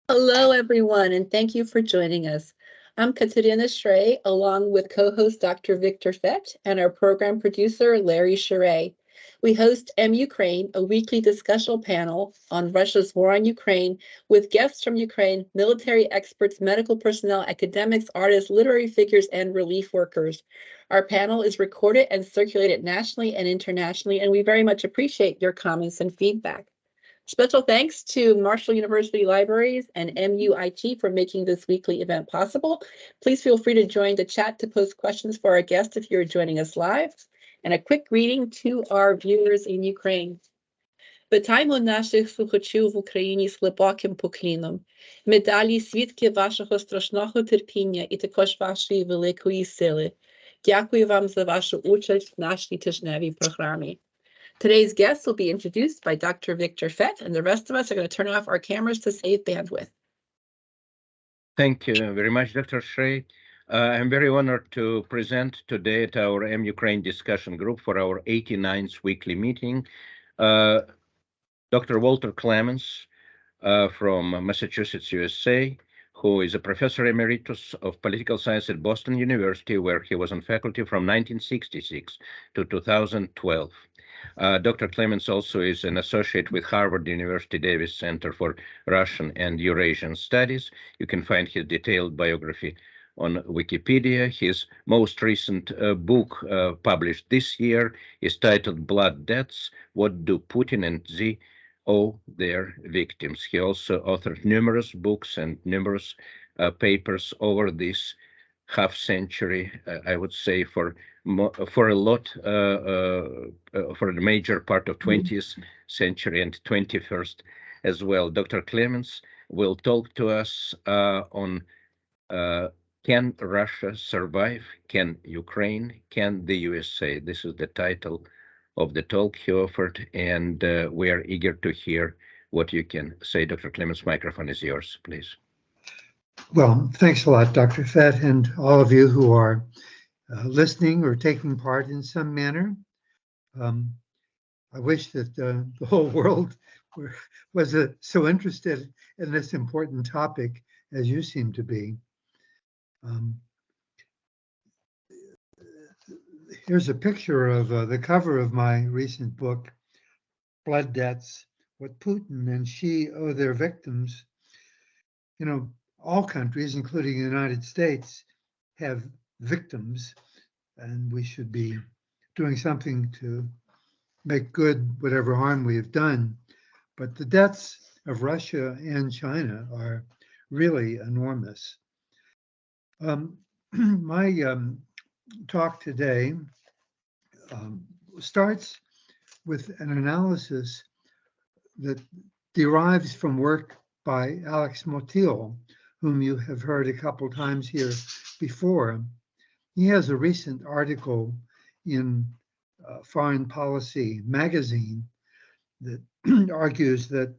Hello, everyone, and thank you for joining us. I'm Katerina Schrey, along with co-host Dr. Victor Fett and our program producer, Larry Charay. We host Ukraine, a weekly discussion panel on Russia's war on Ukraine with guests from Ukraine, military experts, medical personnel, academics, artists, literary figures, and relief workers. Our panel is recorded and circulated nationally and internationally, and we very much appreciate your comments and feedback. Special thanks to Marshall University Libraries and MUIT for making this weekly event possible. Please feel free to join the chat to post questions for our guests if you're joining us live. And a quick greeting to our viewers in Ukraine. Вітаємо наших слухачів в Україні з глибоким поклоном. Ми далі свідки вашого страшного терпіння і також вашої великої сили. Дякую вам за вашу участь в нашій тижневій програмі. Today's guests will be introduced by Dr. Victor Fett, and the rest of us are going to turn off our cameras to save bandwidth. Thank you very much, Dr. Schrey. I'm very honored to present today at our Ukraine discussion group for our 89th weekly meeting. Dr. Walter Clemens from Massachusetts, USA, who is a professor emeritus of political science at Boston University, where he was on faculty from 1966 to 2012. Dr. Clemens also is an associate with Harvard University Davis Center for Russian and Eurasian Studies. You can find his detailed biography on Wikipedia. His most recent book published this year is titled Blood Debts: What Do Putin and Xi Owe Their Victims? He also authored numerous books and numerous papers over this half century, I would say, for the major part of 20th century and 21st as well. Dr. Clemens will talk to us on can Russia survive? Can Ukraine? Can the USA? This is the title of the talk he offered, and we are eager to hear what you can say. Dr. Clemens, microphone is yours, please. Well, thanks a lot, Dr. Fett, and all of you who are listening or taking part in some manner. I wish that the whole world was so interested in this important topic as you seem to be. Here's a picture of the cover of my recent book, Blood Debts: What Putin and Xi Owe Their Victims. You know, all countries, including the United States, have victims, and we should be doing something to make good whatever harm we have done. But the debts of Russia and China are really enormous. My talk today starts with an analysis that derives from work by Alex Motil, whom you have heard a couple times here before. He has a recent article in Foreign Policy magazine that argues that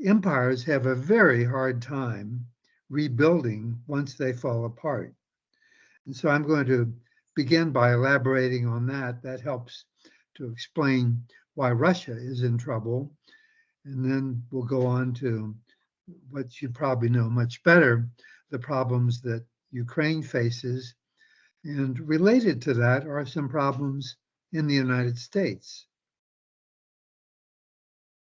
empires have a very hard time rebuilding once they fall apart. And so I'm going to begin by elaborating on that. That helps to explain why Russia is in trouble. And then we'll go on to what you probably know much better, the problems that Ukraine faces. And related to that are some problems in the United States.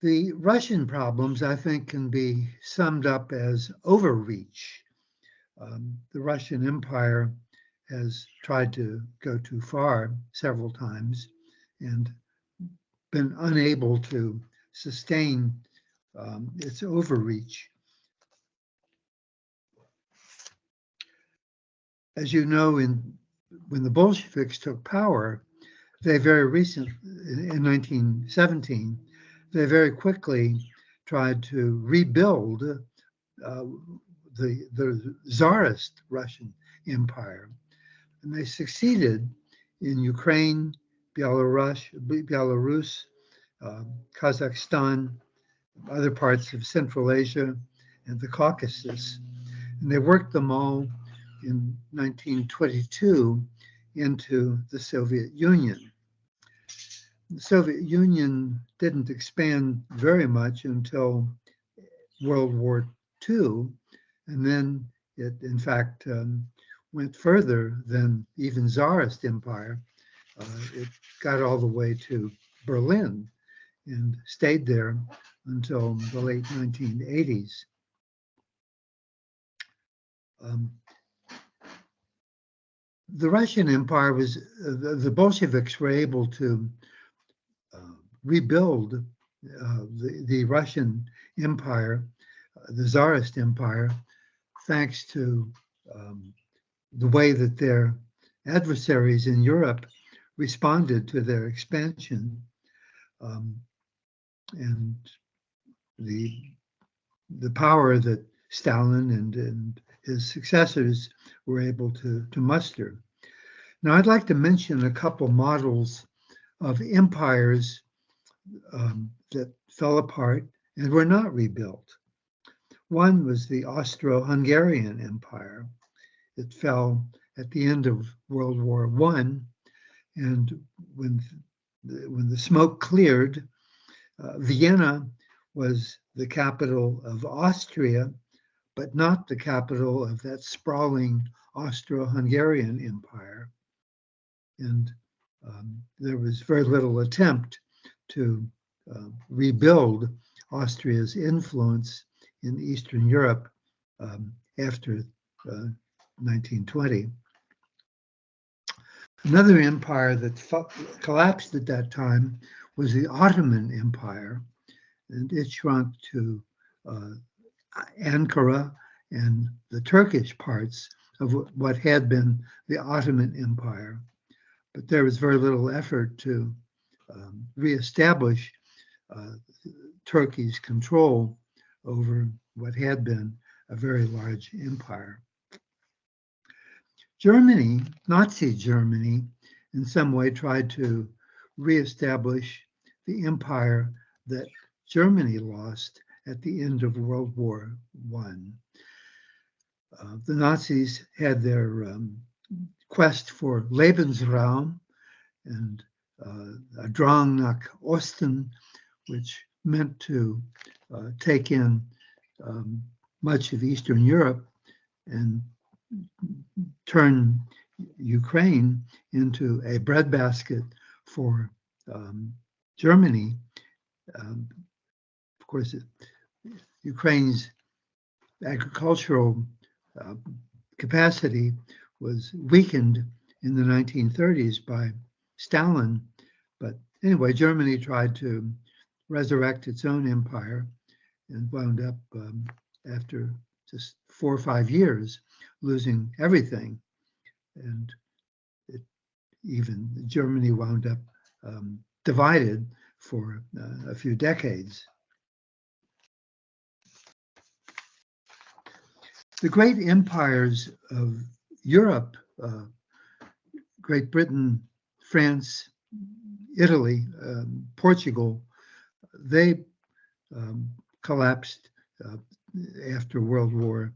The Russian problems, I think, can be summed up as overreach. The Russian Empire has tried to go too far several times and been unable to sustain its overreach. As you know, when the Bolsheviks took power, they very recently, in 1917, they very quickly tried to rebuild the Tsarist Russian Empire. And they succeeded in Ukraine, Belarus, Kazakhstan, other parts of Central Asia, and the Caucasus. And they worked them all in 1922 into the Soviet Union. the Soviet Union didn't expand very much until World War II, and then it, in fact, went further than even Tsarist empire. It got all the way to Berlin and stayed there until the late 1980s. The Russian Empire was, the Bolsheviks were able to rebuild the Russian Empire, the Tsarist Empire, thanks to the way that their adversaries in Europe responded to their expansion, and the power that Stalin and his successors were able to muster. Now, I'd like to mention a couple models of empires that fell apart and were not rebuilt. One was the Austro-Hungarian Empire. It fell at the end of World War I, and when the smoke cleared, Vienna was the capital of Austria, but not the capital of that sprawling Austro-Hungarian Empire. And there was very little attempt to rebuild Austria's influence in Eastern Europe after 1920. Another empire that collapsed at that time was the Ottoman Empire, and it shrunk to Ankara and the Turkish parts of what had been the Ottoman Empire. But there was very little effort to reestablish Turkey's control over what had been a very large empire. Germany, Nazi Germany, in some way tried to reestablish the empire that Germany lost at the end of World War I. The Nazis had their quest for Lebensraum and a Drang nach Osten, which meant to take in much of Eastern Europe and turn Ukraine into a breadbasket for Germany. Of course, Ukraine's agricultural capacity was weakened in the 1930s by Stalin. But anyway, Germany tried to resurrect its own empire and wound up after just 4 or 5 years losing everything. And Germany wound up divided for a few decades. The great empires of Europe, Great Britain, France, Italy, Portugal, they collapsed after World War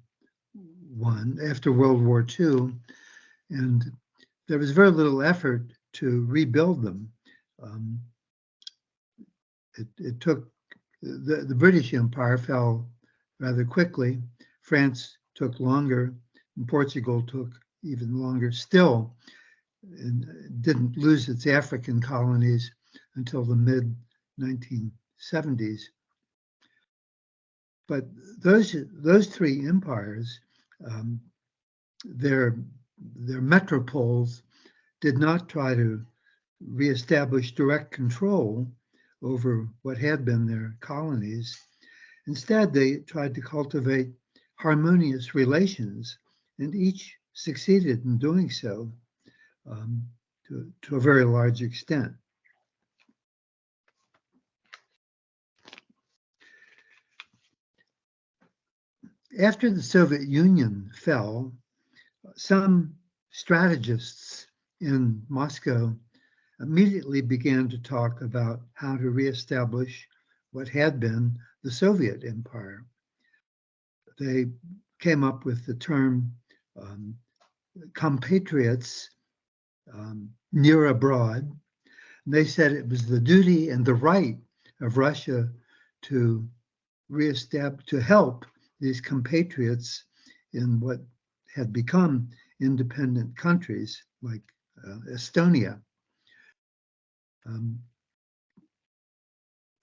I, after World War II, and there was very little effort to rebuild them. It took, the British Empire fell rather quickly. France took longer, and Portugal took even longer still, and didn't lose its African colonies until the mid-1970s. But those three empires, their metropoles did not try to reestablish direct control over what had been their colonies. Instead, they tried to cultivate harmonious relations, and each succeeded in doing so to a very large extent. After the Soviet Union fell, some strategists in Moscow immediately began to talk about how to reestablish what had been the Soviet Empire. They came up with the term compatriots near abroad, They said it was the duty and the right of Russia to to help these compatriots in what had become independent countries like Estonia.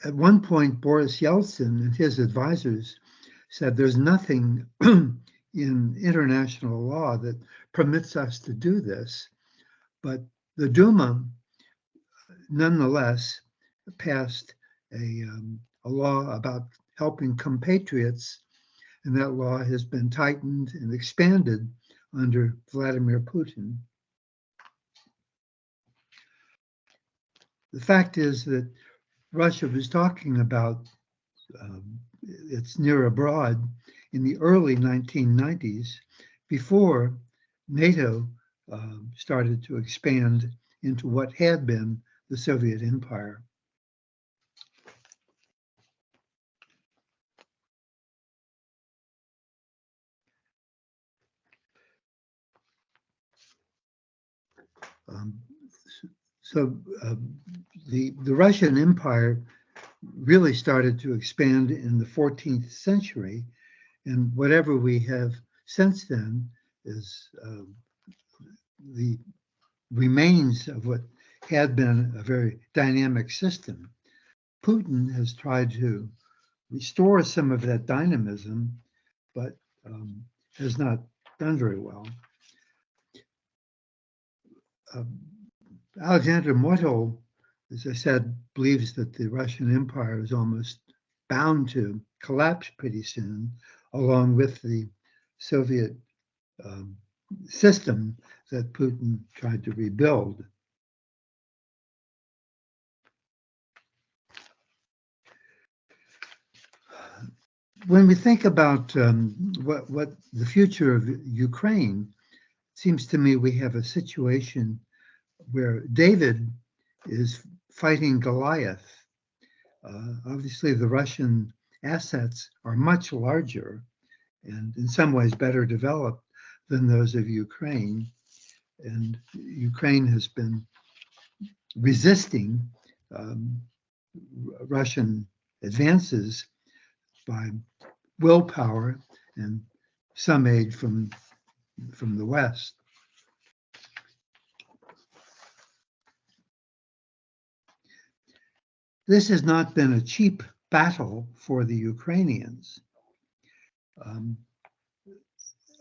At one point, Boris Yeltsin and his advisors said there's nothing in international law that permits us to do this, but the Duma nonetheless passed a law about helping compatriots, and that law has been tightened and expanded under Vladimir Putin. The fact is that Russia was talking about its near abroad in the early 1990s, before NATO started to expand into what had been the Soviet Empire. The Russian Empire really started to expand in the 14th century, and whatever we have since then is the remains of what had been a very dynamic system. Putin has tried to restore some of that dynamism, but has not done very well. Alexander Motyl, as I said, believes that the Russian Empire is almost bound to collapse pretty soon, along with the Soviet system that Putin tried to rebuild. When we think about what the future of Ukraine, it seems to me we have a situation where David is fighting Goliath. Obviously, the Russian assets are much larger and in some ways better developed than those of Ukraine. And Ukraine has been resisting Russian advances by willpower and some aid from the West. This has not been a cheap battle for the Ukrainians.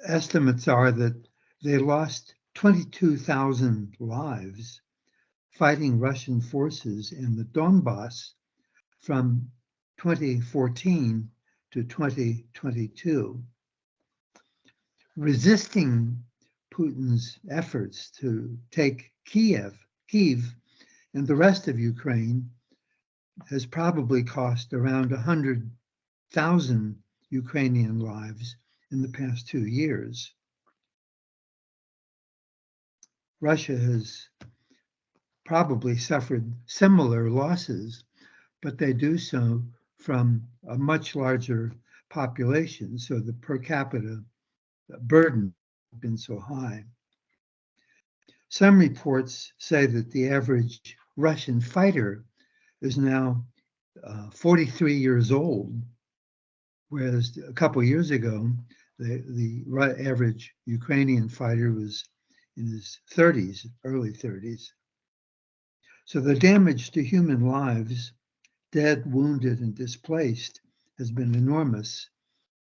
Estimates are that they lost 22,000 lives fighting Russian forces in the Donbass from 2014 to 2022. Resisting Putin's efforts to take Kiev, and the rest of Ukraine has probably cost around 100,000 Ukrainian lives in the past 2 years. Russia has probably suffered similar losses, but they do so from a much larger population, so the per capita burden has been so high. Some reports say that the average Russian fighter is now 43 years old, whereas a couple years ago, the average Ukrainian fighter was in his 30s, early 30s. So the damage to human lives, dead, wounded, and displaced, has been enormous.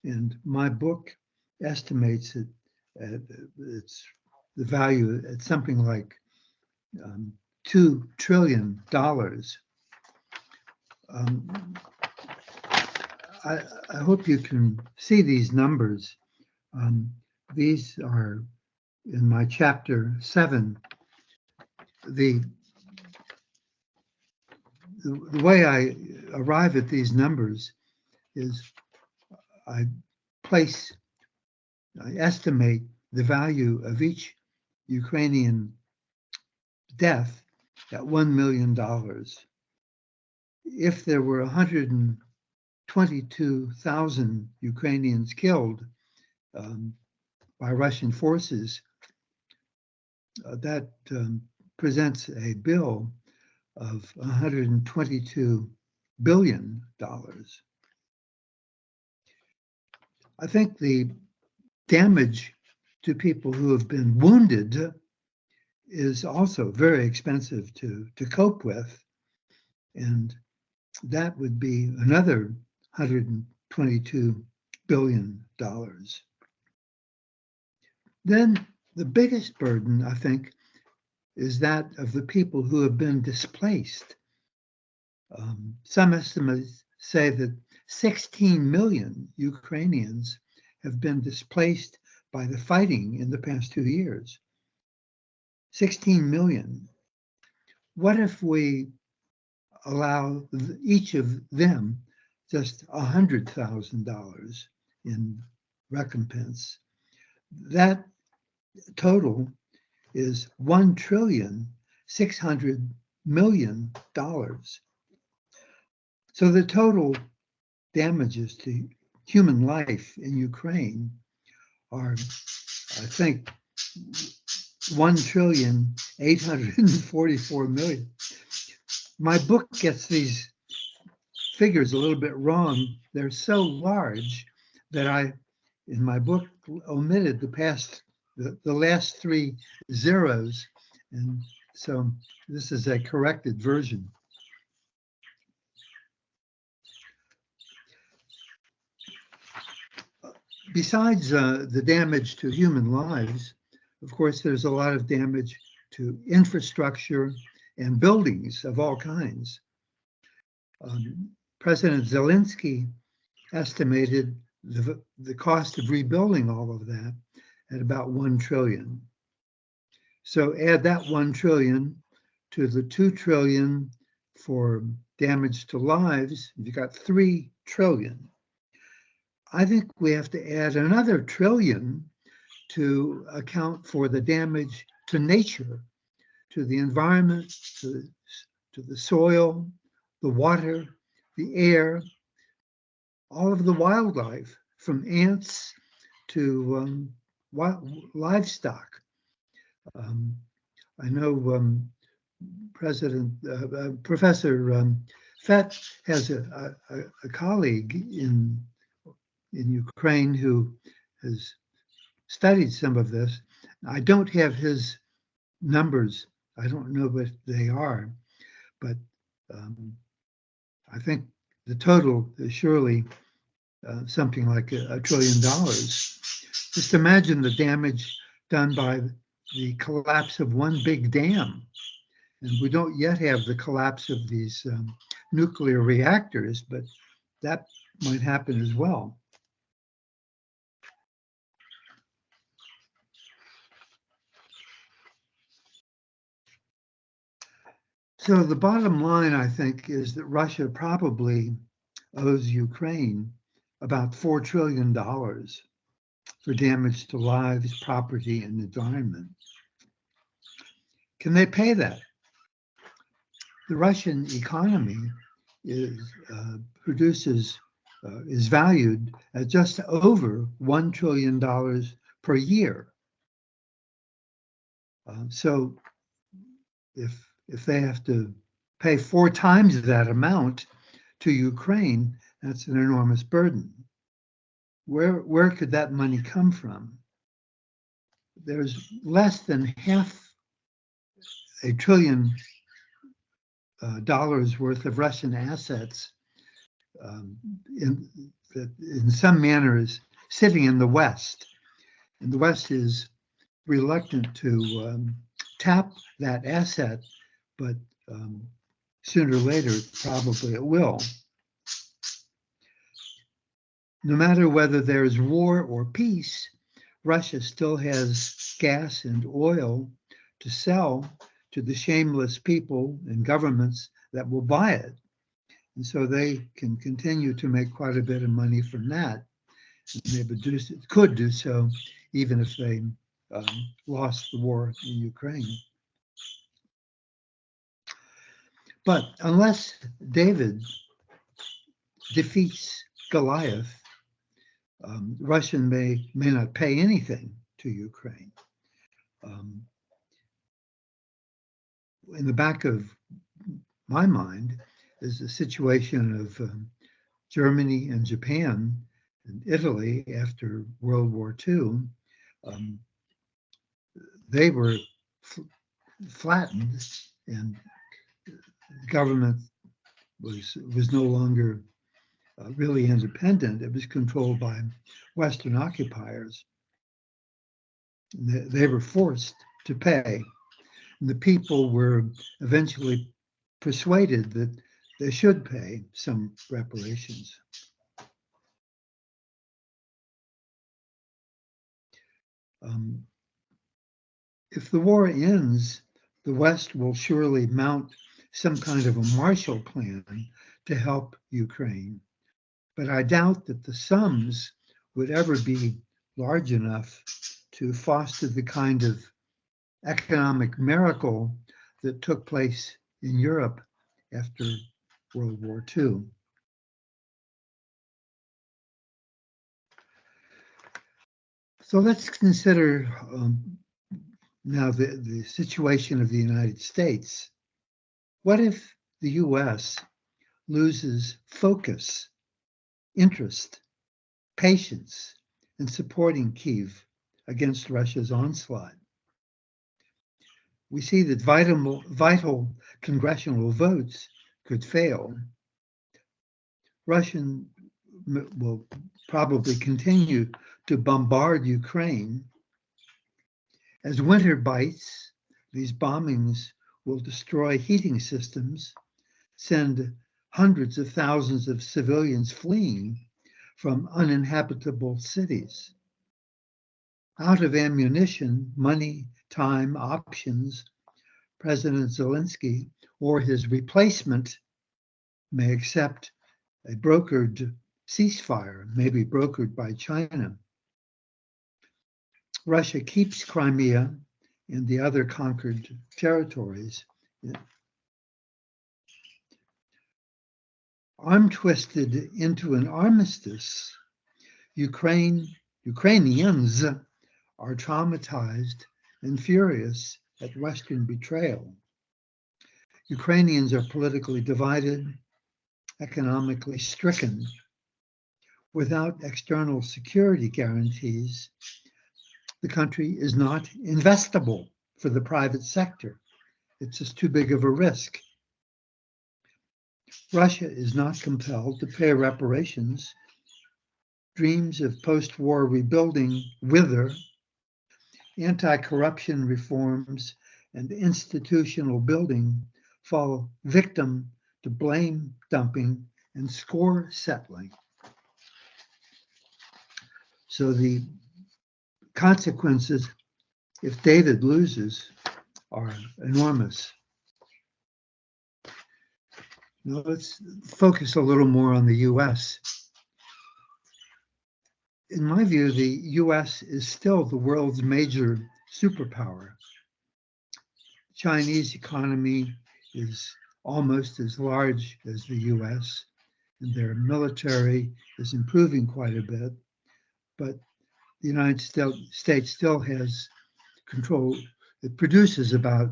And my book estimates it at the value at something like $2 trillion. I hope you can see these numbers. These are in my chapter 7. The way I arrive at these numbers is I estimate the value of each Ukrainian death at $1 million. If there were 122,000 Ukrainians killed by Russian forces, that presents a bill of $122 billion. I think the damage to people who have been wounded is also very expensive to cope with, and that would be another $122 billion. Then the biggest burden, I think, is that of the people who have been displaced. Some estimates say that 16 million Ukrainians have been displaced by the fighting in the past 2 years. 16 million. What if we allow each of them just $100,000 in recompense? That total is $1,600,000,000,000. So the total damages to human life in Ukraine are, I think, $1,844,000,000. My book gets these figures a little bit wrong. They're so large that I, in my book, omitted the last 3 zeros, and so this is a corrected version. Besides the damage to human lives, of course, there's a lot of damage to infrastructure and buildings of all kinds. President Zelensky estimated the cost of rebuilding all of that at about $1 trillion. So add that $1 trillion to the $2 trillion for damage to lives, you've got $3 trillion. I think we have to add another $1 trillion to account for the damage to nature, to the environment, to the soil, the water, the air, all of the wildlife, from ants to livestock. I know Professor Fett has a colleague in Ukraine who has studied some of this. I don't have his numbers. I don't know what they are, but I think the total is surely something like $1 trillion. Just imagine the damage done by the collapse of one big dam. And we don't yet have the collapse of these nuclear reactors, but that might happen as well. So the bottom line, I think, is that Russia probably owes Ukraine about $4 trillion for damage to lives, property, and environment. Can they pay that? The Russian economy is valued at just over $1 trillion per year. So if they have to pay 4 times that amount to Ukraine, that's an enormous burden. Where could that money come from? There's less than $500 billion worth of Russian assets in some manner is sitting in the West. And the West is reluctant to tap that asset, but sooner or later, probably it will. No matter whether there's war or peace, Russia still has gas and oil to sell to the shameless people and governments that will buy it. And so they can continue to make quite a bit of money from that. And they could do so even if they lost the war in Ukraine. But unless David defeats Goliath, Russia may not pay anything to Ukraine. In the back of my mind is the situation of Germany and Japan and Italy after World War II. They were flattened, and the government was no longer really independent. It was controlled by Western occupiers. They were forced to pay. And the people were eventually persuaded that they should pay some reparations. If the war ends, the West will surely mount some kind of a Marshall Plan to help Ukraine. But I doubt that the sums would ever be large enough to foster the kind of economic miracle that took place in Europe after World War II. So let's consider now the situation of the United States. What if the US loses focus, interest, patience in supporting Kyiv against Russia's onslaught? We see that vital congressional votes could fail. Russia will probably continue to bombard Ukraine. As winter bites, these bombings will destroy heating systems, send hundreds of thousands of civilians fleeing from uninhabitable cities. Out of ammunition, money, time, options, President Zelensky or his replacement may accept a brokered ceasefire, maybe brokered by China. Russia keeps Crimea and the other conquered territories. Arm twisted into an armistice, Ukrainians are traumatized and furious at Western betrayal. Ukrainians are politically divided, economically stricken. Without external security guarantees, the country is not investable for the private sector. It's just too big of a risk. Russia is not compelled to pay reparations. Dreams of post-war rebuilding wither. Anti-corruption reforms and institutional building fall victim to blame dumping and score settling. So the consequences, if David loses, are enormous. Now let's focus a little more on the US. In my view, the US is still the world's major superpower. The Chinese economy is almost as large as the US, and their military is improving quite a bit, but the United States still has control. It produces about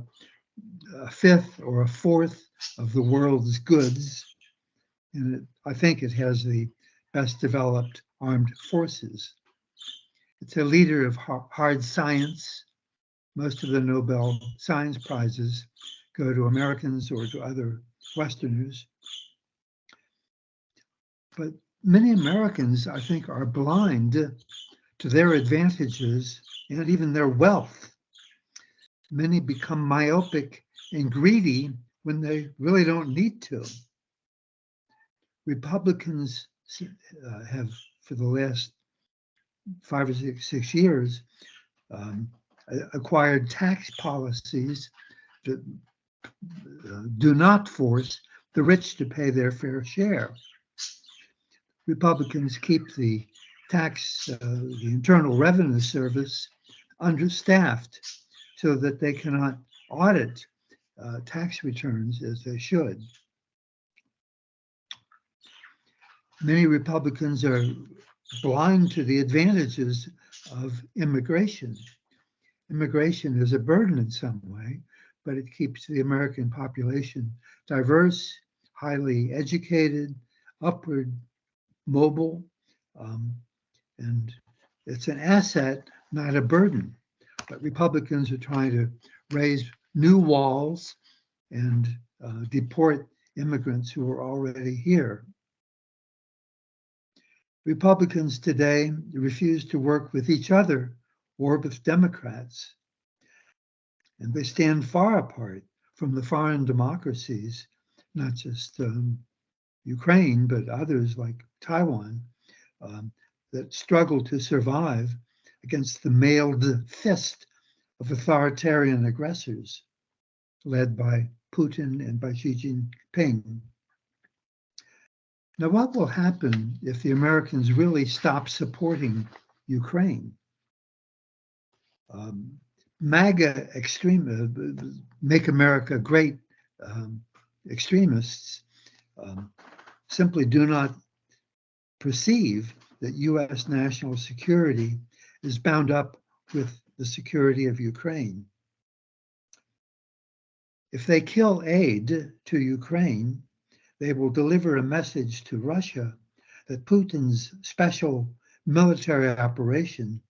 a fifth or a fourth of the world's goods, and I think it has the best developed armed forces. It's a leader of hard science. Most of the Nobel Science Prizes go to Americans or to other Westerners. But many Americans, I think, are blind to their advantages and even their wealth. Many become myopic and greedy when they really don't need to. Republicans have, for the last 5 or 6 years, acquired tax policies that do not force the rich to pay their fair share. Republicans keep the the Internal Revenue Service understaffed so that they cannot audit tax returns as they should. Many Republicans are blind to the advantages of immigration. Immigration is a burden in some way, but it keeps the American population diverse, highly educated, upward mobile, and it's an asset, not a burden. But Republicans are trying to raise new walls and deport immigrants who are already here. Republicans today refuse to work with each other or with Democrats. And they stand far apart from the foreign democracies, not just Ukraine, but others like Taiwan, that struggle to survive against the mailed fist of authoritarian aggressors led by Putin and by Xi Jinping. Now, what will happen if the Americans really stop supporting Ukraine? MAGA Make America Great extremists simply do not perceive that U.S. national security is bound up with the security of Ukraine. If they kill aid to Ukraine, they will deliver a message to Russia that Putin's special military operation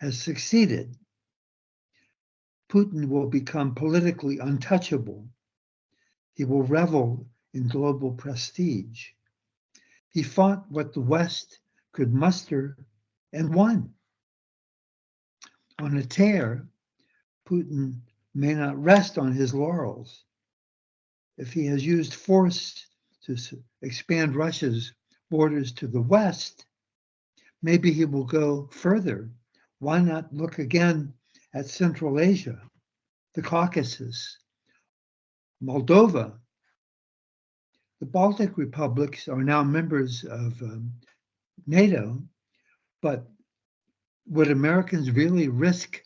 has succeeded. Putin will become politically untouchable. He will revel in global prestige. He fought what the West could muster and won. On a tear, Putin may not rest on his laurels. If he has used force to expand Russia's borders to the West, maybe he will go further. Why not look again at Central Asia, the Caucasus, Moldova? The Baltic republics are now members of NATO, but would Americans really risk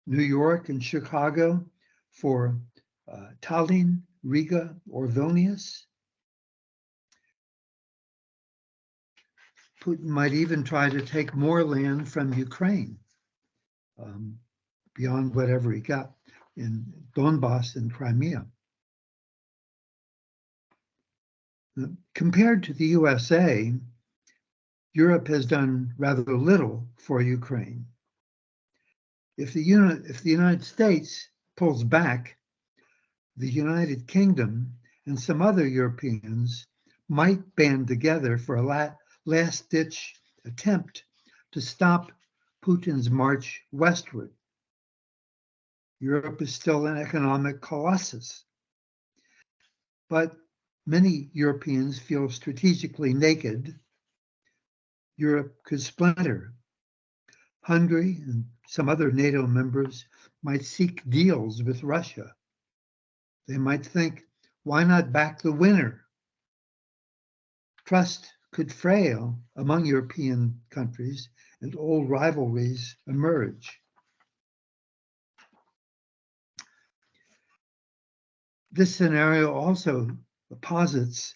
New York and Chicago for Tallinn, Riga, or Vilnius? Putin might even try to take more land from Ukraine, beyond whatever he got in Donbass and Crimea. Compared to the USA, Europe has done rather little for Ukraine. If the United States pulls back, the United Kingdom and some other Europeans might band together for a last-ditch attempt to stop Putin's march westward. Europe is still an economic colossus, but many Europeans feel strategically naked. Europe could splinter. Hungary and some other NATO members might seek deals with Russia. They might think, why not back the winner? Trust could frail among European countries and old rivalries emerge. This scenario also posits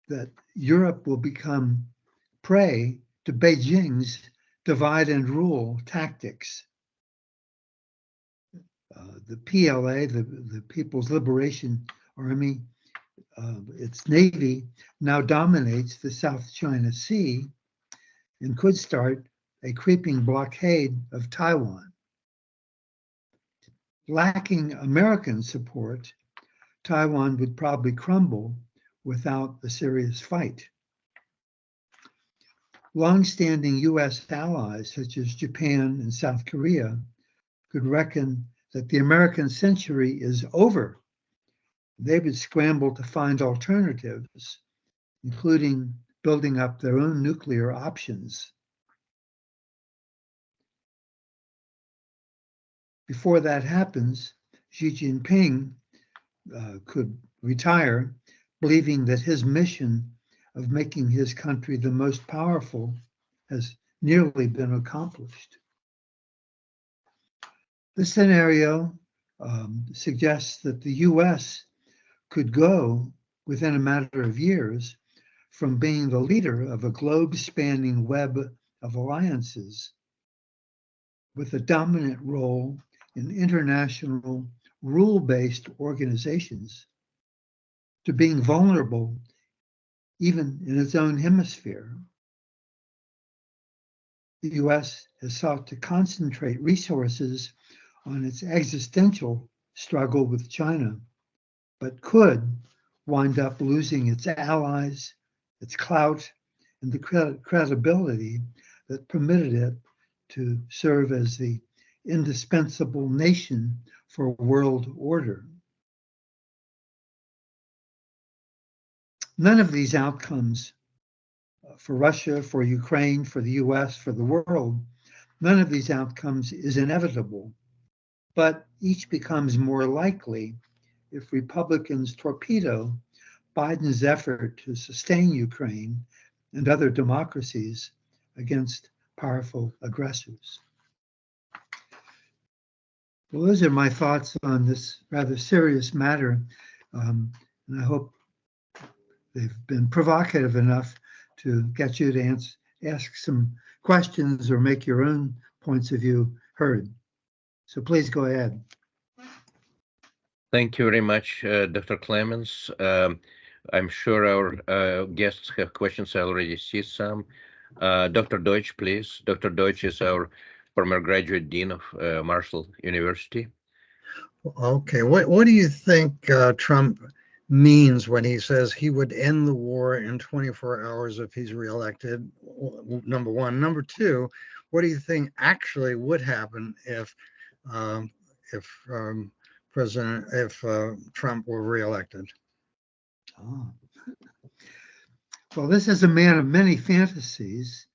that Europe will become prey to Beijing's divide and rule tactics. The PLA, the People's Liberation Army, its navy now dominates the South China Sea and could start a creeping blockade of Taiwan. Lacking American support, Taiwan would probably crumble without a serious fight. Long-standing U.S. allies such as Japan and South Korea could reckon that the American century is over. They would scramble to find alternatives, including building up their own nuclear options. Before that happens, Xi Jinping could retire, believing that his mission of making his country the most powerful has nearly been accomplished. This scenario suggests that the US could go, within a matter of years, from being the leader of a globe-spanning web of alliances with a dominant role in international rule-based organizations to being vulnerable even in its own hemisphere. The US has sought to concentrate resources on its existential struggle with China, but could wind up losing its allies, its clout, and the credibility that permitted it to serve as the indispensable nation for world order. None of these outcomes for Russia, for Ukraine, for the US, for the world, none of these outcomes is inevitable, but each becomes more likely if Republicans torpedo Biden's effort to sustain Ukraine and other democracies against powerful aggressors. Well, those are my thoughts on this rather serious matter, and I hope they've been provocative enough to get you to ask some questions or make your own points of view heard. So please go ahead. Thank you very much, Dr. Clemens. I'm sure our guests have questions. I already see some. Dr. Deutsch, please. Dr. Deutsch is our former graduate dean of Marshall University. Okay, what do you think Trump means when he says he would end the war in 24 hours if he's reelected? Number one. Number two, what do you think actually would happen if Trump were reelected? Oh. Well, this is a man of many fantasies.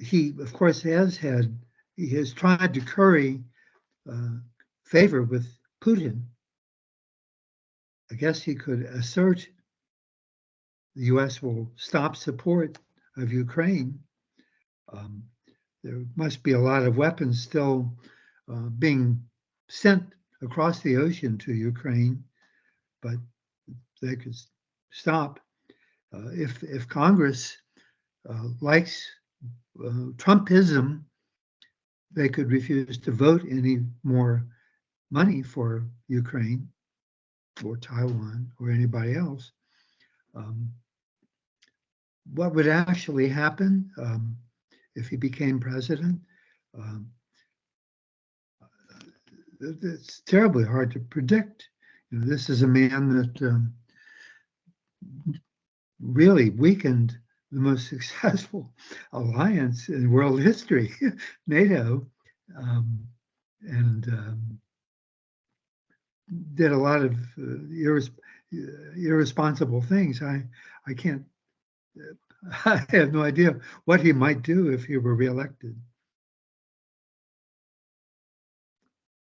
He, of course, he has tried to curry favor with Putin. I guess he could assert the US will stop support of Ukraine. There must be a lot of weapons still being sent across the ocean to Ukraine, but they could stop. If Congress likes Trumpism, they could refuse to vote any more money for Ukraine or Taiwan or anybody else. What would actually happen if he became president? It's terribly hard to predict. You know, this is a man that really weakened the most successful alliance in world history, NATO, and did a lot of irresponsible things. I can't. I have no idea what he might do if he were reelected.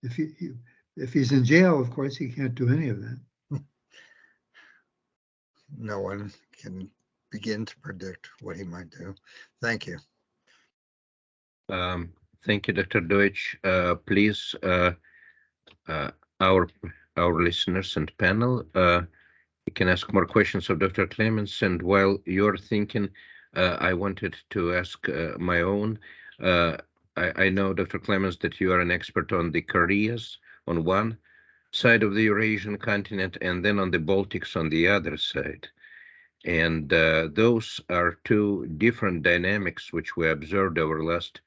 If he's in jail, of course, he can't do any of that. No one can begin to predict what he might do. Thank you. Thank you, Dr. Deutsch. Please, our listeners and panel, you can ask more questions of Dr. Clemens. And while you're thinking, I wanted to ask my own. I know, Dr. Clemens, that you are an expert on the Koreas on one side of the Eurasian continent and then on the Baltics on the other side. And those are two different dynamics which we observed over the last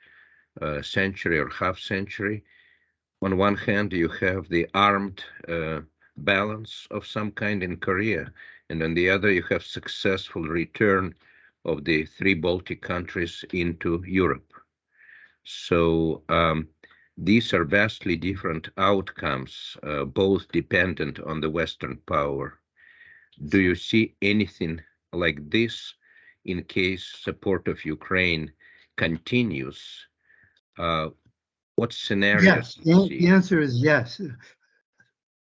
century or half century. On one hand, you have the armed balance of some kind in Korea, and on the other, you have successful return of the three Baltic countries into Europe. So these are vastly different outcomes, both dependent on the Western power. Do you see anything like this in case support of Ukraine continues? What scenarios? Yes, the answer is yes.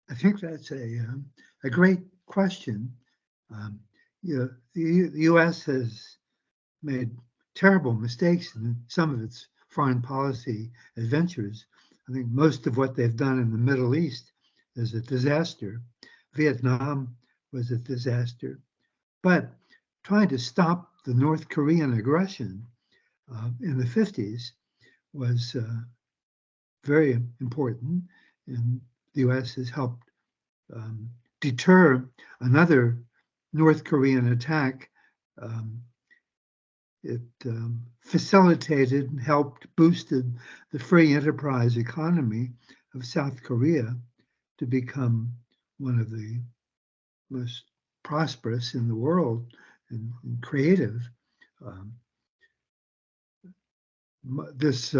I think that's a great question. The U.S. has made terrible mistakes in some of its foreign policy adventures. I think most of what they've done in the Middle East is a disaster. Vietnam was a disaster. But trying to stop the North Korean aggression in the 50s was very important, and the U.S. has helped deter another North Korean attack. It facilitated and helped boosted the free enterprise economy of South Korea to become one of the most prosperous in the world and creative. This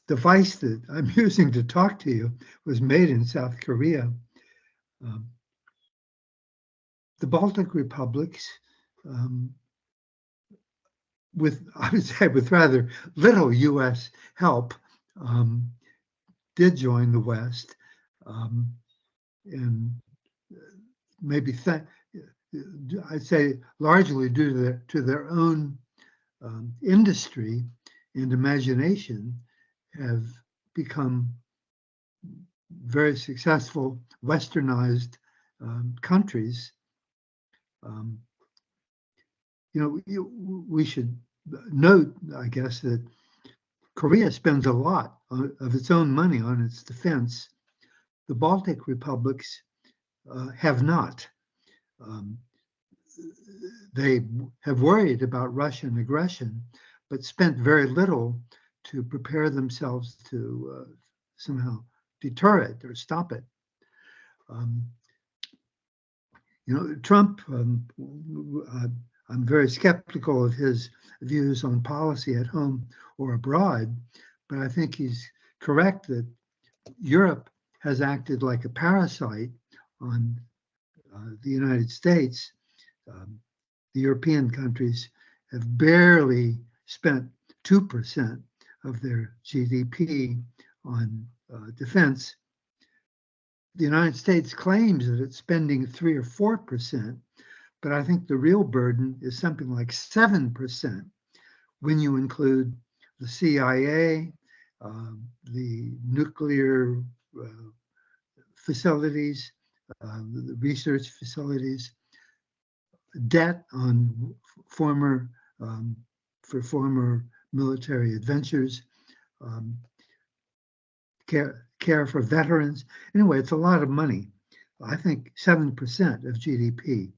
device that I'm using to talk to you was made in South Korea. The Baltic republics, I would say with rather little U.S. help, did join the West, and maybe I'd say largely due to their own industry and imagination, have become very successful westernized countries. We should note, I guess, that Korea spends a lot of its own money on its defense. The Baltic republics have not. They have worried about Russian aggression, but spent very little to prepare themselves to somehow deter it or stop it. Trump, I'm very skeptical of his views on policy at home or abroad, but I think he's correct that Europe has acted like a parasite on the United States. The European countries have barely spent 2% of their GDP on defense. The United States claims that it's spending 3 or 4%, but I think the real burden is something like 7% when you include the CIA, the nuclear facilities, the research facilities, debt on former military adventures, care for veterans. Anyway, it's a lot of money. I think 7% of GDP,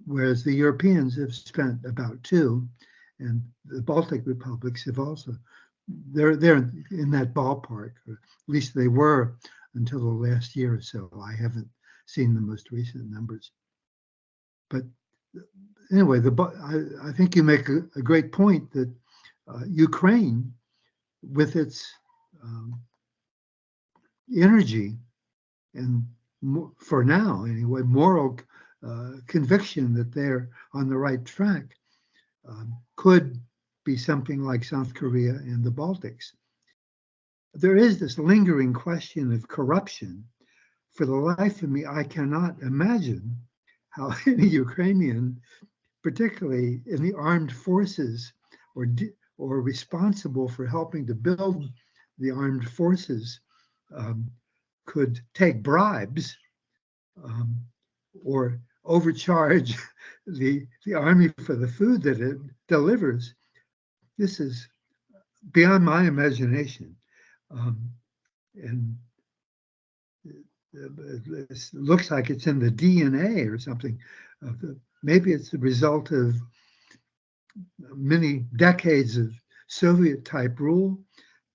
whereas the Europeans have spent about 2%, and the Baltic republics have also, they're in that ballpark, or at least they were until the last year or so. I haven't seen the most recent numbers. But anyway, I think you make a great point that Ukraine, with its energy and, for now anyway, moral conviction that they're on the right track, could be something like South Korea and the Baltics. There is this lingering question of corruption. For the life of me, I cannot imagine how any Ukrainian, particularly in the armed forces or responsible for helping to build the armed forces, could take bribes or overcharge the army for the food that it delivers. This is beyond my imagination. And it looks like it's in the DNA or something. Maybe it's the result of many decades of Soviet-type rule,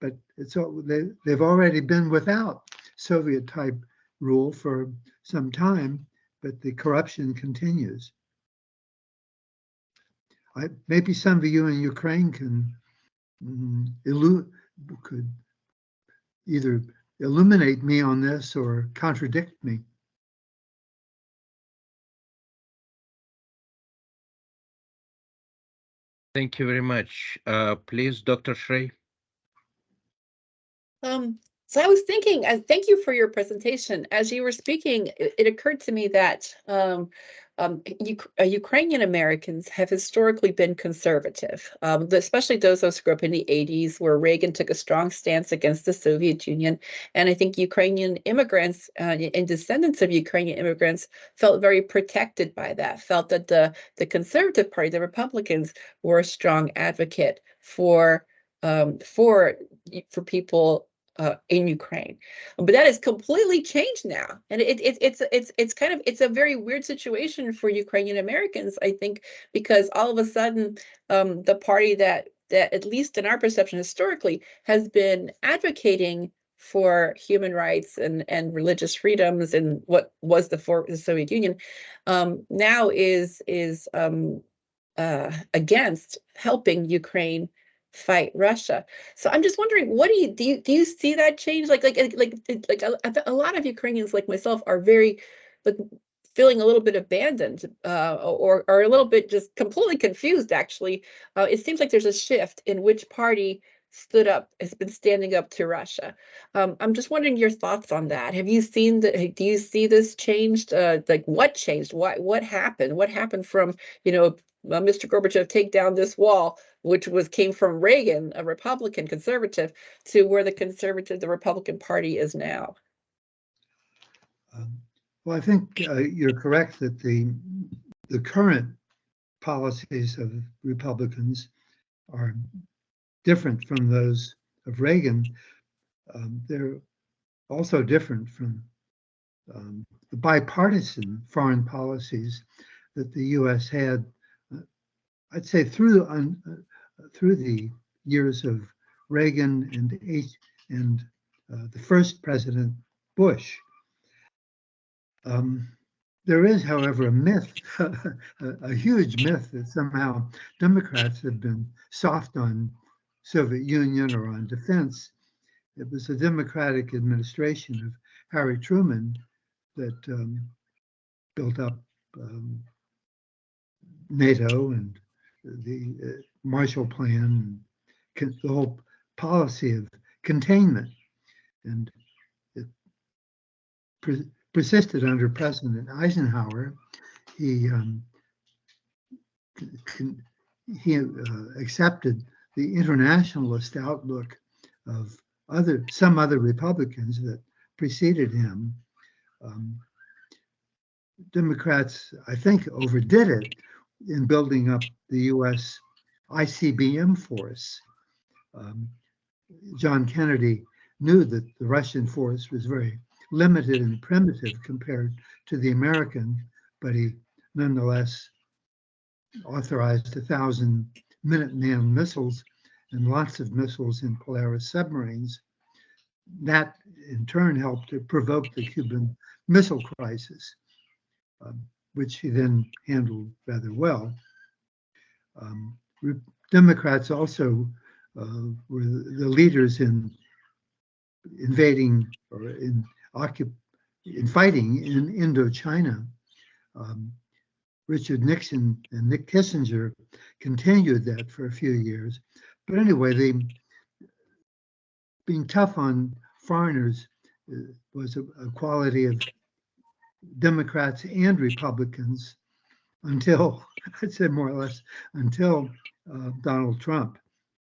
but they've already been without Soviet-type rule for some time, but the corruption continues. Maybe some of you in Ukraine could either illuminate me on this or contradict me. Thank you very much. Please, Dr. Shrey. So I was thinking, thank you for your presentation. As you were speaking, it occurred to me that Ukrainian Americans have historically been conservative, especially those of us who grew up in the 80s, where Reagan took a strong stance against the Soviet Union. And I think Ukrainian immigrants and descendants of Ukrainian immigrants felt very protected by that, felt that the Conservative Party, the Republicans, were a strong advocate for for people in Ukraine. But that has completely changed now, and it's a very weird situation for Ukrainian Americans, I think, because all of a sudden the party that at least in our perception historically has been advocating for human rights and religious freedoms and what was the Soviet Union, now is against helping Ukraine fight Russia. So I'm just wondering, what do you see that change? Like a lot of Ukrainians like myself are very like feeling a little bit abandoned or a little bit just completely confused, actually. It seems like there's a shift in which party has been standing up to Russia. I'm just wondering your thoughts on that. Have you seen that? Do you see this changed? Like what changed? What happened? What happened from, Mr. Gorbachev, take down this wall, which came from Reagan, a Republican conservative, to where the Republican Party is now? Well, I think you're correct that the current policies of Republicans are different from those of Reagan. They're also different from the bipartisan foreign policies that the U.S. had, I'd say, through the years of Reagan and the first President Bush. There is, however, a myth, a huge myth, that somehow Democrats have been soft on Soviet Union or on defense. It was the Democratic administration of Harry Truman that built up NATO and the Marshall Plan, and the whole policy of containment. And it persisted under President Eisenhower. He accepted the internationalist outlook of some other Republicans that preceded him. Democrats, I think, overdid it in building up the U.S. ICBM force. John Kennedy knew that the Russian force was very limited and primitive compared to the American, but he nonetheless authorized 1,000 Minuteman missiles and lots of missiles in Polaris submarines. That in turn helped to provoke the Cuban Missile Crisis, which he then handled rather well. Democrats also were the leaders in invading or in fighting in Indochina. Richard Nixon and Nick Kissinger continued that for a few years. But anyway, being tough on foreigners was a quality of Democrats and Republicans until, I'd say more or less, until Donald Trump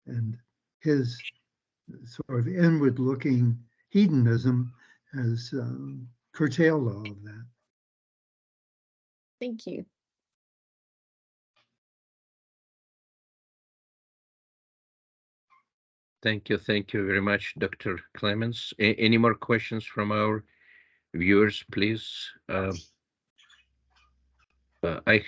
and his sort of inward-looking hedonism has curtailed all of that. Thank you. Thank you very much, Dr. Clemens. Any more questions from our viewers, please? I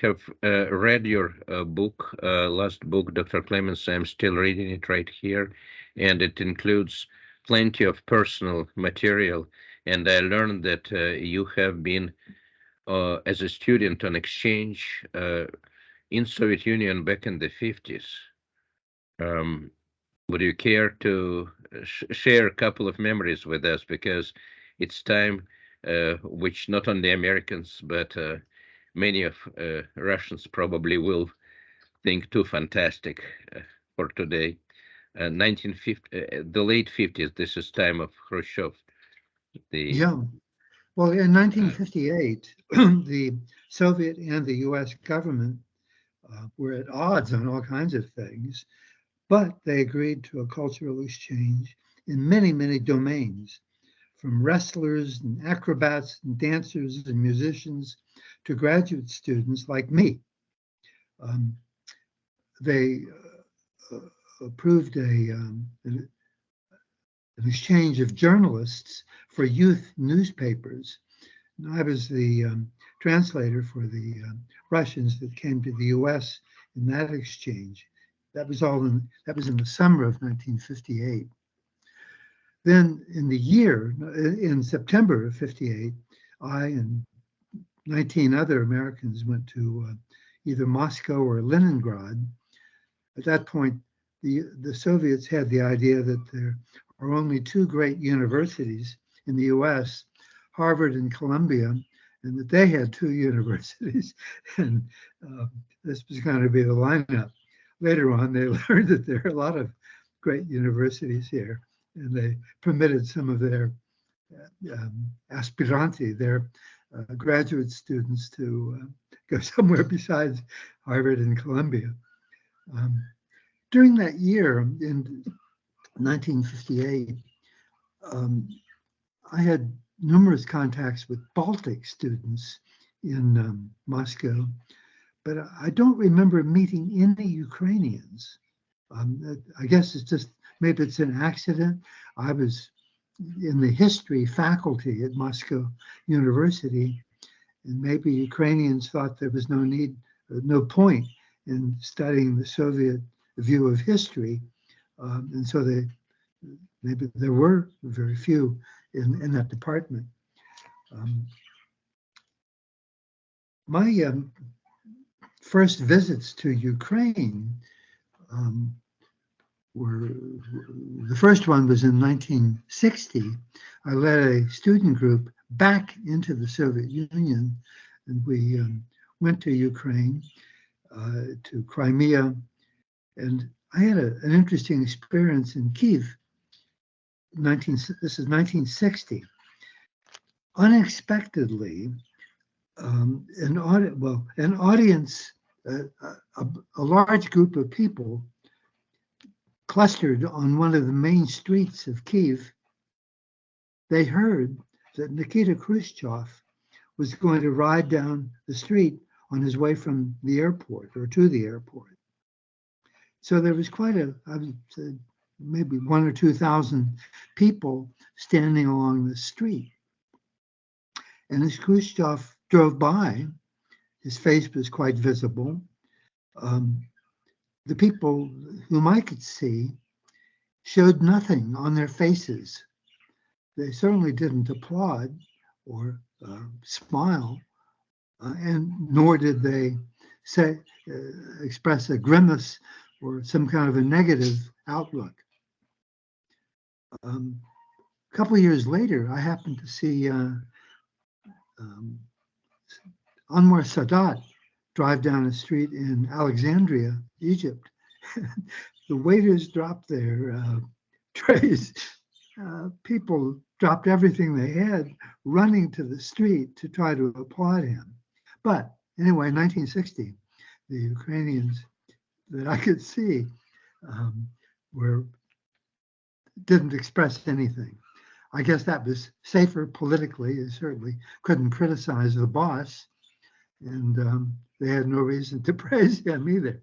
have read your book, last book, Dr. Clemens. I'm still reading it right here, and it includes plenty of personal material. And I learned that you have been, as a student on exchange in Soviet Union back in the 50s. Would you care to share a couple of memories with us? Because it's time which not only Americans, but many of Russians probably will think too fantastic for today. 1950, the late 50s, this is time of Khrushchev. Yeah. Well, in 1958, the Soviet and the US government were at odds on all kinds of things, but they agreed to a cultural exchange in many, many domains, from wrestlers and acrobats and dancers and musicians to graduate students like me. They approved an exchange of journalists for youth newspapers. And I was the translator for the Russians that came to the U.S. in that exchange. That was in the summer of 1958. Then in September of 58, I and 19 other Americans went to either Moscow or Leningrad. At that point, the Soviets had the idea that there are only two great universities in the US, Harvard and Columbia, and that they had two universities. And this was going to be the lineup. Later on, they learned that there are a lot of great universities here, and they permitted some of their aspiranti, their graduate students, to go somewhere besides Harvard and Columbia. During that year, in 1958, I had numerous contacts with Baltic students in Moscow, but I don't remember meeting any Ukrainians. I guess maybe it's an accident. I was in the history faculty at Moscow University, and maybe Ukrainians thought there was no point in studying the Soviet view of history, and so maybe there were very few in that department. My first visits to Ukraine the first one was in 1960. I led a student group back into the Soviet Union, and we went to Ukraine, to Crimea, and I had an interesting experience in Kyiv. This is 1960. Unexpectedly, an audience, a large group of people clustered on one of the main streets of Kyiv. They heard that Nikita Khrushchev was going to ride down the street on his way from the airport or to the airport. So there was quite I would say, maybe 1,000 or 2,000 people standing along the street. And as Khrushchev drove by, his face was quite visible. The people whom I could see showed nothing on their faces. They certainly didn't applaud or smile, and nor did they express a grimace or some kind of a negative outlook. A couple of years later, I happened to see Anwar Sadat drive down a street in Alexandria, Egypt. The waiters dropped their trays. People dropped everything they had, running to the street to try to applaud him. But anyway, in 1960, the Ukrainians that I could see didn't express anything. I guess that was safer politically. They certainly couldn't criticize the boss, and they had no reason to praise him either.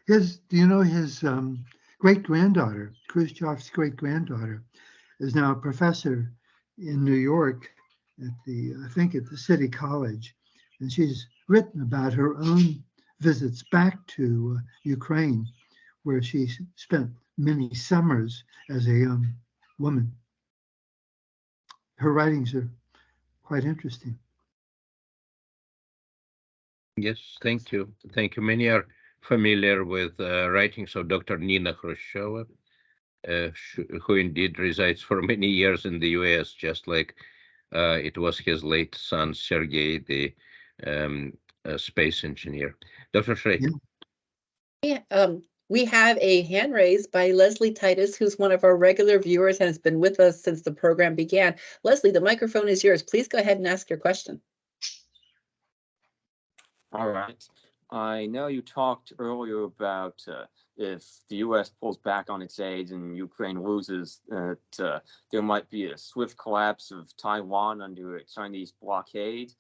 His great-granddaughter, Khrushchev's great-granddaughter, is now a professor in New York at the City College, and she's written about her own visits back to Ukraine, where she spent many summers as a young woman. Her writings are quite interesting. Yes, thank you. Thank you. Many are familiar with writings of Dr. Nina Khrushcheva, who indeed resides for many years in the US, just like it was his late son, Sergei, the space engineer. Dr. Shrey. Yeah, we have a hand raised by Leslie Titus, who's one of our regular viewers and has been with us since the program began. Leslie, the microphone is yours. Please go ahead and ask your question. All right. I know you talked earlier about if the U.S. pulls back on its aid and Ukraine loses, that there might be a swift collapse of Taiwan under a Chinese blockade.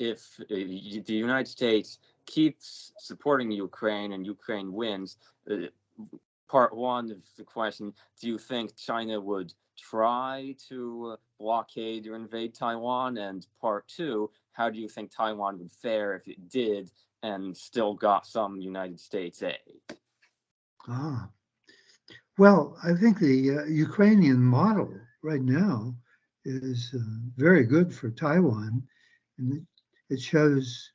if the United States keeps supporting Ukraine and Ukraine wins, part one of the question, do you think China would try to blockade or invade Taiwan? And part two, how do you think Taiwan would fare if it did and still got some United States aid? Well, I think the Ukrainian model right now is very good for Taiwan, and it shows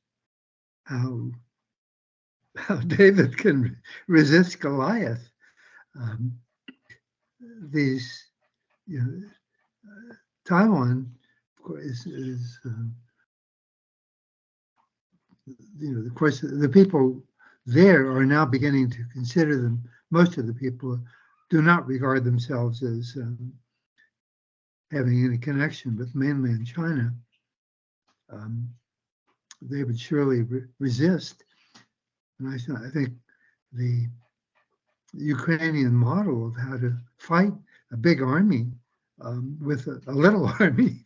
how David can resist Goliath. Taiwan, of course, is of course, the people there are now beginning to consider them. Most of the people do not regard themselves as having any connection with mainland China. They would surely resist. And I think the Ukrainian model of how to fight a big army with a little army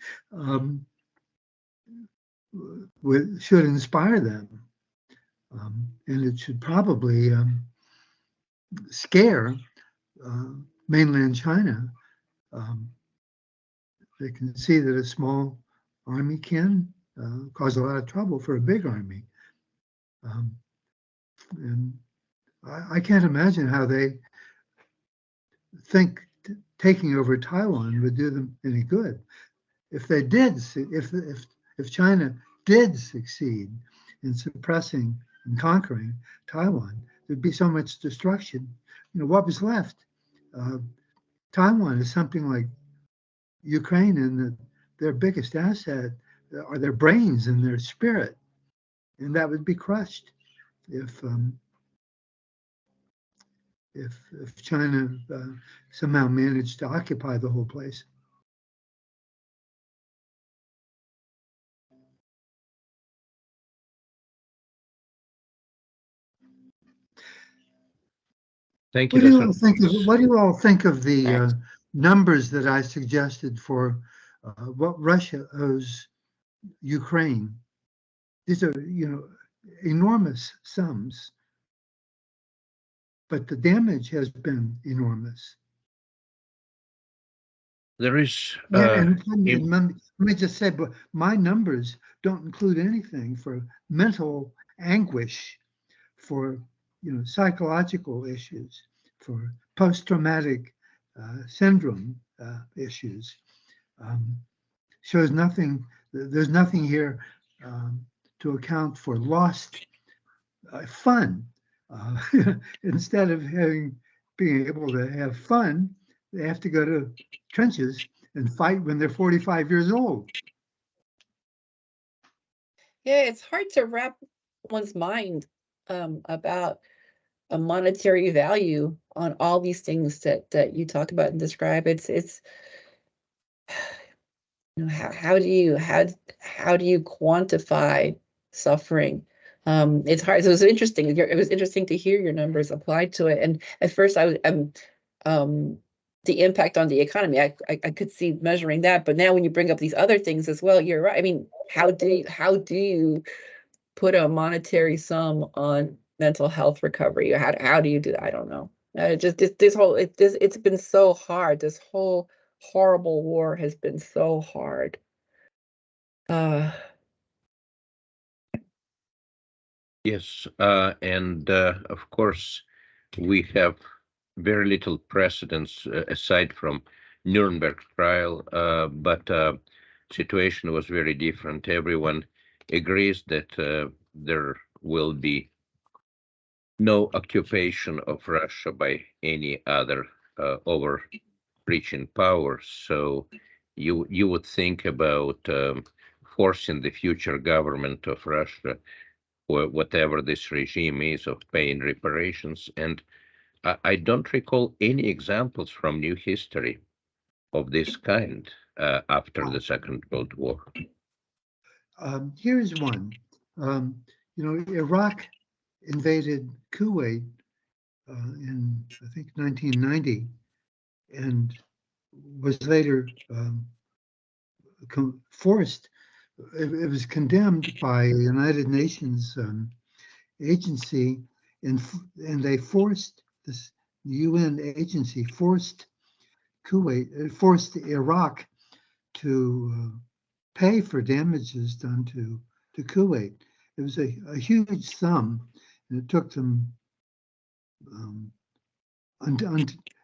should inspire them. And it should probably scare mainland China. They can see that a small army can cause a lot of trouble for a big army. And I can't imagine how they think taking over Taiwan would do them any good. If they did, if China did succeed in suppressing and conquering Taiwan, there'd be so much destruction. What was left? Taiwan is something like Ukraine, and their biggest asset are their brains and their spirit, and that would be crushed if China somehow managed to occupy the whole place. Thank What you. do you all think of the numbers that I suggested for what Russia owes Ukraine? These are, enormous sums, but the damage has been enormous. There is. And let me just say, but my numbers don't include anything for mental anguish, for psychological issues, for post-traumatic syndrome issues. Shows nothing. There's nothing here to account for lost fun. Instead of being able to have fun, they have to go to trenches and fight when they're 45 years old. Yeah, it's hard to wrap one's mind about a monetary value on all these things that you talk about and describe. It's how do you quantify suffering? It's hard. So it was interesting. It was interesting to hear your numbers applied to it. And at first, I was the impact on the economy. I could see measuring that, but now when you bring up these other things as well, you're right. I mean, how do you put a monetary sum on mental health recovery? How do you do that? I don't know. It's been so hard. This whole horrible war has been so hard. Yes, and of course, we have very little precedence aside from Nuremberg trial, but situation was very different. Everyone agrees that there will be no occupation of Russia by any other overreaching power. So you would think about forcing the future government of Russia, or whatever this regime is, of paying reparations. And I don't recall any examples from new history of this kind after the Second World War. Here's one. Iraq invaded Kuwait in, I think, 1990, and was later forced it was condemned by a United Nations agency, and they forced this UN agency forced Iraq to pay for damages done to Kuwait. It was a huge sum, and it took them.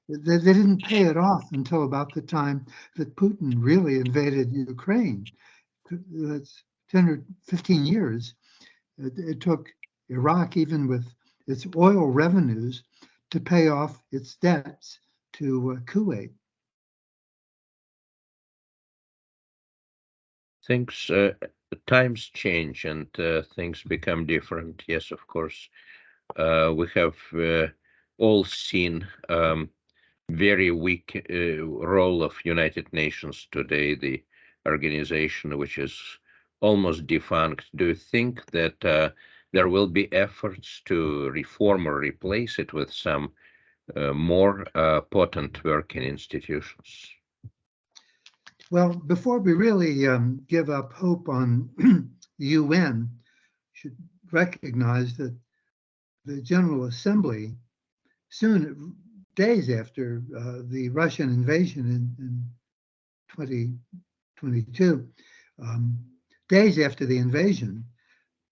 They didn't pay it off until about the time that Putin really invaded Ukraine. That's 10 or 15 years. It took Iraq, even with its oil revenues, to pay off its debts to Kuwait. Times change and things become different. Yes, of course. We have all seen very weak role of United Nations today, the organization which is almost defunct. Do you think that there will be efforts to reform or replace it with some more potent working institutions? Well, before we really give up hope on the UN, should recognize that the General Assembly, soon, days after the Russian invasion in 2022, days after the invasion,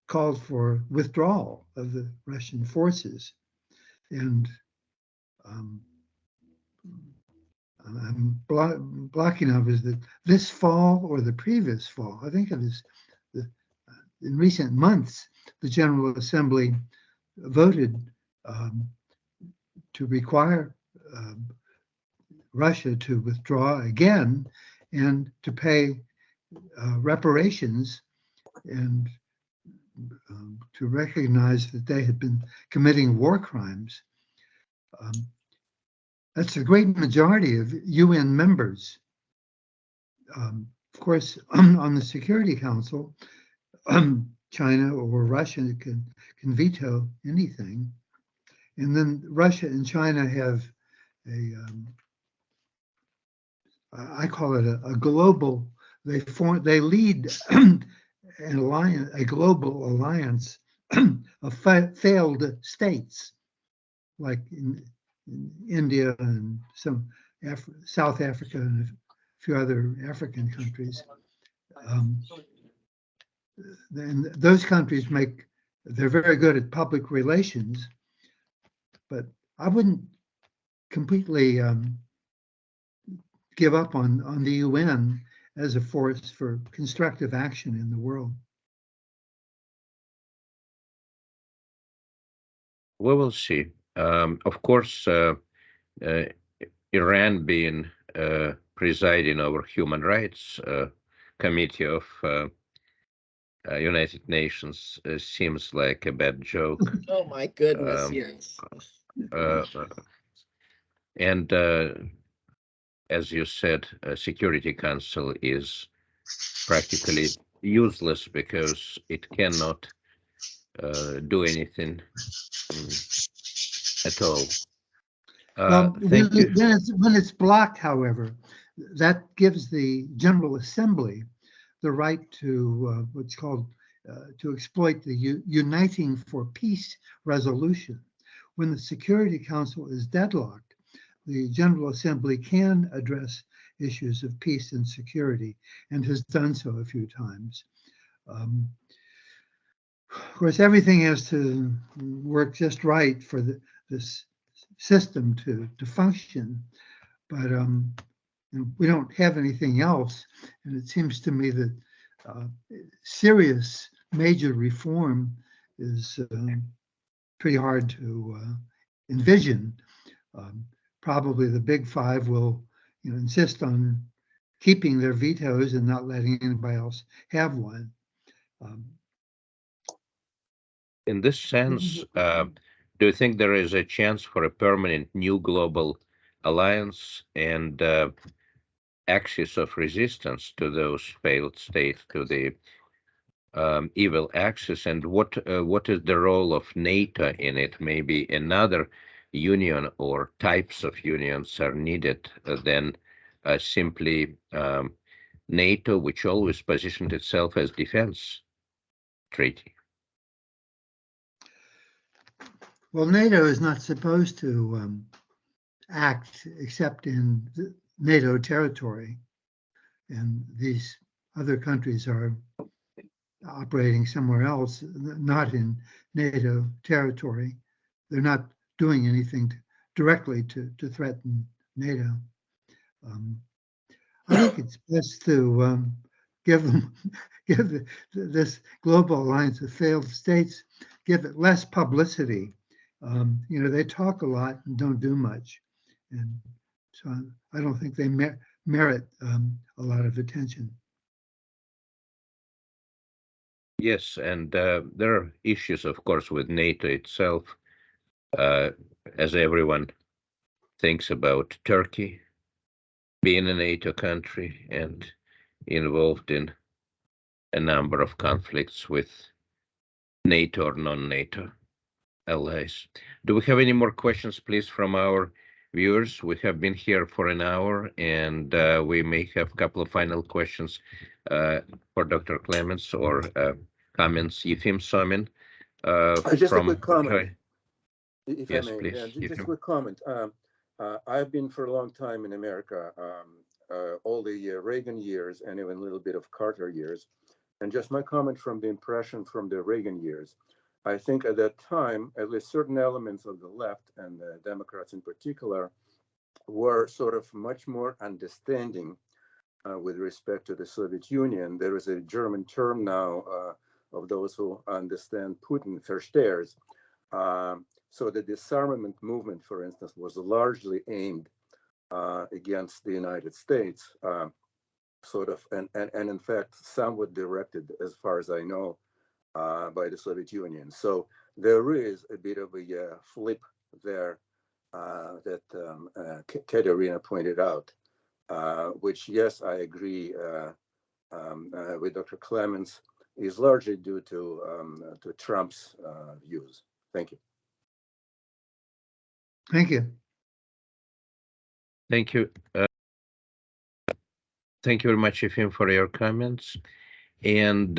called for withdrawal of the Russian forces. And I'm blocking out, is that this fall or the previous fall? I think it was in recent months, the General Assembly voted to require Russia to withdraw again and to pay reparations and to recognize that they had been committing war crimes. That's a great majority of UN members. Of course, on the Security Council, China or Russia can veto anything. And then Russia and China have I call it a global, they lead a global alliance of failed states, like in India and some South Africa and a few other African countries. And those countries they're very good at public relations, but I wouldn't completely give up on the UN as a force for constructive action in the world. We will see. Of course, Iran being presiding over Human Rights Committee of United Nations seems like a bad joke. Oh my goodness, yes. And as you said, Security Council is practically useless because it cannot do anything at all. Thank you. When it's blocked, however, that gives the General Assembly the right to what's called to exploit the Uniting for Peace resolution. When the Security Council is deadlocked, the General Assembly can address issues of peace and security, and has done so a few times. Of course, everything has to work just right for this system to function, but we don't have anything else. And it seems to me that serious major reform is pretty hard to envision. Probably the big five will insist on keeping their vetoes and not letting anybody else have one. In this sense, do you think there is a chance for a permanent new global alliance and axis of resistance to those failed states, to the evil axis? And what is the role of NATO in it? Maybe another union or types of unions are needed than simply NATO, which always positioned itself as defense treaty? Well, NATO is not supposed to act except in NATO territory, and these other countries are operating somewhere else, not in NATO territory. They're not doing anything directly to threaten NATO. I think it's best to give this global alliance of failed states, give it less publicity. They talk a lot and don't do much, and so I don't think they merit a lot of attention. Yes, and there are issues, of course, with NATO itself, as everyone thinks about Turkey being a NATO country and involved in a number of conflicts with NATO or non-NATO allies. Do we have any more questions, please, from our viewers? We have been here for an hour, and we may have a couple of final questions for Dr. Clemens or comments. Yefim Somin Just from... a quick comment, if yes, I may. please. Yeah, just a quick comment. I've been for a long time in America, all the Reagan years and even a little bit of Carter years. And just my comment from the impression from the Reagan years. I think at that time, at least certain elements of the left and the Democrats in particular were sort of much more understanding with respect to the Soviet Union. There is a German term now of those who understand Putin, Verstehers. So the disarmament movement, for instance, was largely aimed against the United States, sort of, and in fact, somewhat directed, as far as I know, by the Soviet Union. So there is a bit of a flip there that Katerina pointed out, which, yes, I agree with Dr. Clemens, is largely due to Trump's views. Thank you. Thank you. Thank you. Thank you very much, Yefim, for your comments. And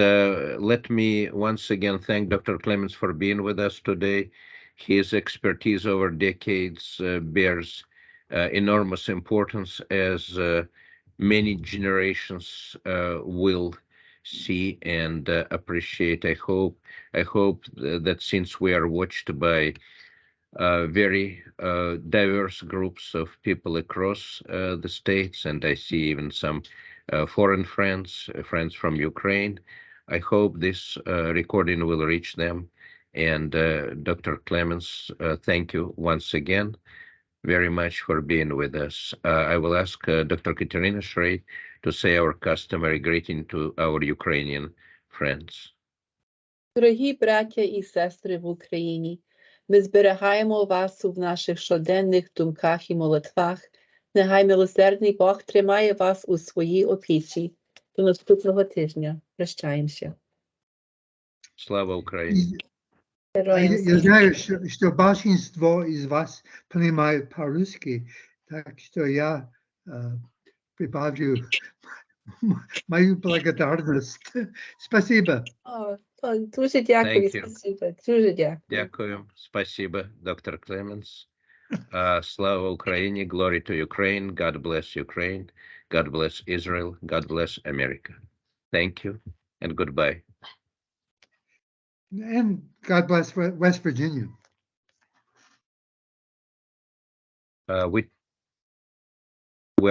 let me once again thank Dr. Clemens for being with us today. His expertise over decades bears enormous importance, as many generations will see and appreciate. I hope that since we are watched by very diverse groups of people across the states, and I see even some foreign friends from Ukraine, I hope this recording will reach them. And Dr. Clemens, thank you once again very much for being with us. I will ask Dr. Katerina Shrey to say our customary greeting to our Ukrainian friends. Дорогі браття і сестри в Україні, ми зберігаємо вас в наших щоденних думках і молитвах. Нехай милосердний Бог тримає вас у своїй опіці. До наступного тижня. Прощаємося. Слава Україні! Я знаю, что большинство из вас понимают по-русски, так что я прибавлю мою благодарность. Спасибо. Дуже дякую, Thank you. спасибо. Дуже дякую. Дякую. Спасибо, Dr. Clemens. Slava Ukraini, glory to Ukraine. God bless Ukraine. God bless Israel. God bless America. Thank you and goodbye. And God bless West Virginia. We